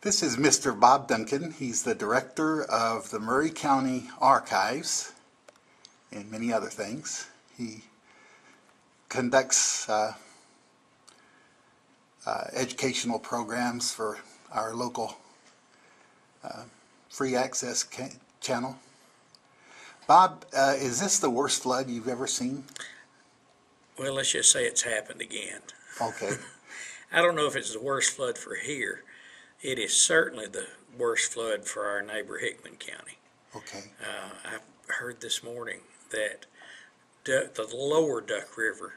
This is Mr. Bob Duncan. He's the director of the Murray County Archives and many other things. He conducts educational programs for our local free access channel. Bob, is this the worst flood you've ever seen? Well, let's just say it's happened again. Okay. I don't know if it's the worst flood for here. It is certainly the worst flood for our neighbor Hickman County. Okay. I heard this morning that the lower Duck River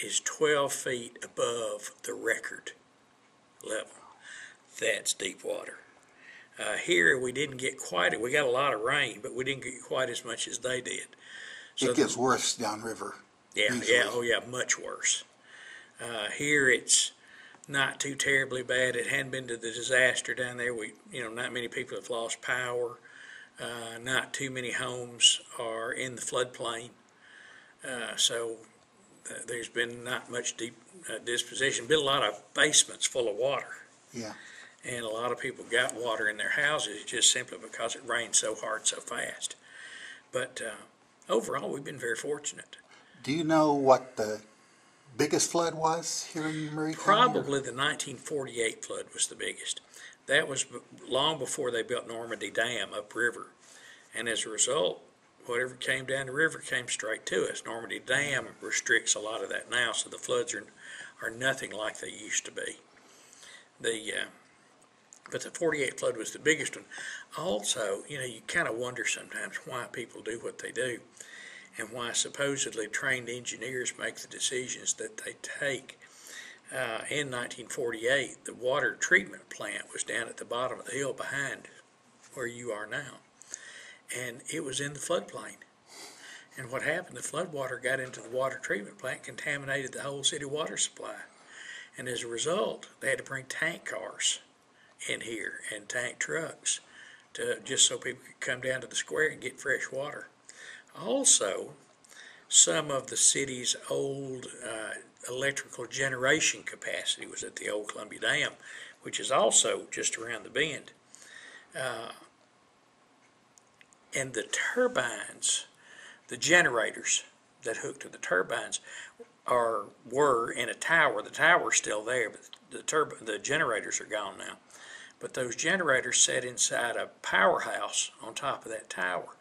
is 12 feet above the record level. That's deep water. Here we didn't get quite it. We got a lot of rain, but we didn't get quite as much as they did. So it gets worse downriver. Yeah, usually. yeah, oh yeah, much worse. Here it's not too terribly bad. It hadn't been to the disaster down there. Not many people have lost power. Not too many homes are in the floodplain. So there's been not much deep disposition. Been a lot of basements full of water. Yeah. And a lot of people got water in their houses just simply because it rained so hard so fast. But overall, we've been very fortunate. Do you know what the biggest flood was here in Murray County? Probably the 1948 flood was the biggest. That was long before they built Normandy Dam upriver. And as a result, whatever came down the river came straight to us. Normandy Dam restricts a lot of that now, so the floods are nothing like they used to be. But the 48 flood was the biggest one. Also, you kind of wonder sometimes why people do what they do and why supposedly trained engineers make the decisions that they take. In 1948, the water treatment plant was down at the bottom of the hill behind where you are now, and it was in the floodplain. And what happened, the flood water got into the water treatment plant, contaminated the whole city water supply. And as a result, they had to bring tank cars in here and tank trucks just so people could come down to the square and get fresh water. Also, some of the city's old electrical generation capacity was at the old Columbia Dam, which is also just around the bend. And the turbines, the generators that hook to the turbines were in a tower. The tower's still there, but the generators are gone now. But those generators sat inside a powerhouse on top of that tower.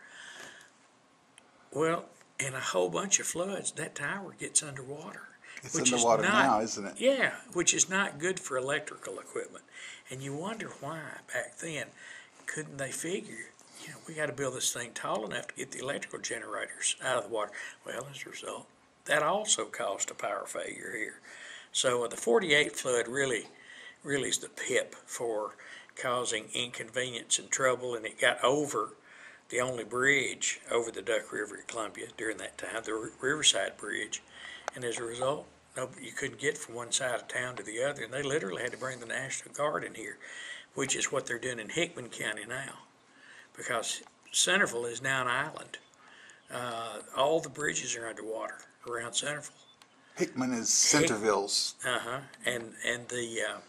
Well, in a whole bunch of floods, that tower gets underwater. It's underwater now, isn't it? Yeah, which is not good for electrical equipment. And you wonder why back then couldn't they figure, we got to build this thing tall enough to get the electrical generators out of the water. Well, as a result, that also caused a power failure here. So the 48 flood really is the pip for causing inconvenience and trouble, and it got over the only bridge over the Duck River at Columbia during that time, the Riverside Bridge, and as a result, you couldn't get from one side of town to the other, and they literally had to bring the National Guard in here, which is what they're doing in Hickman County now, because Centerville is now an island. All the bridges are underwater around Centerville. Hickman is Centerville's. And the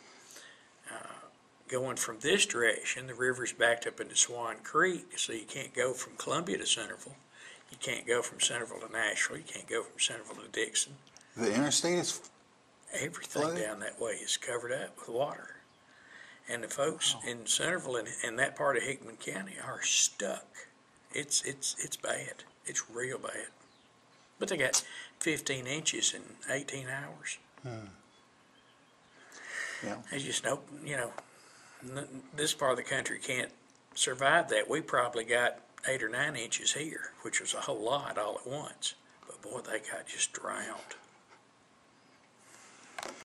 going from this direction, the river's backed up into Swan Creek, so you can't go from Columbia to Centerville. You can't go from Centerville to Nashville. You can't go from Centerville to Dixon. The interstate is everything flooded? Down that way is covered up with water. And the folks in Centerville and that part of Hickman County are stuck. It's bad. It's real bad. But they got 15 inches in 18 hours. Yeah. They just know, this part of the country can't survive that. We probably got 8 or 9 inches here, which was a whole lot all at once. But boy, they got just drowned.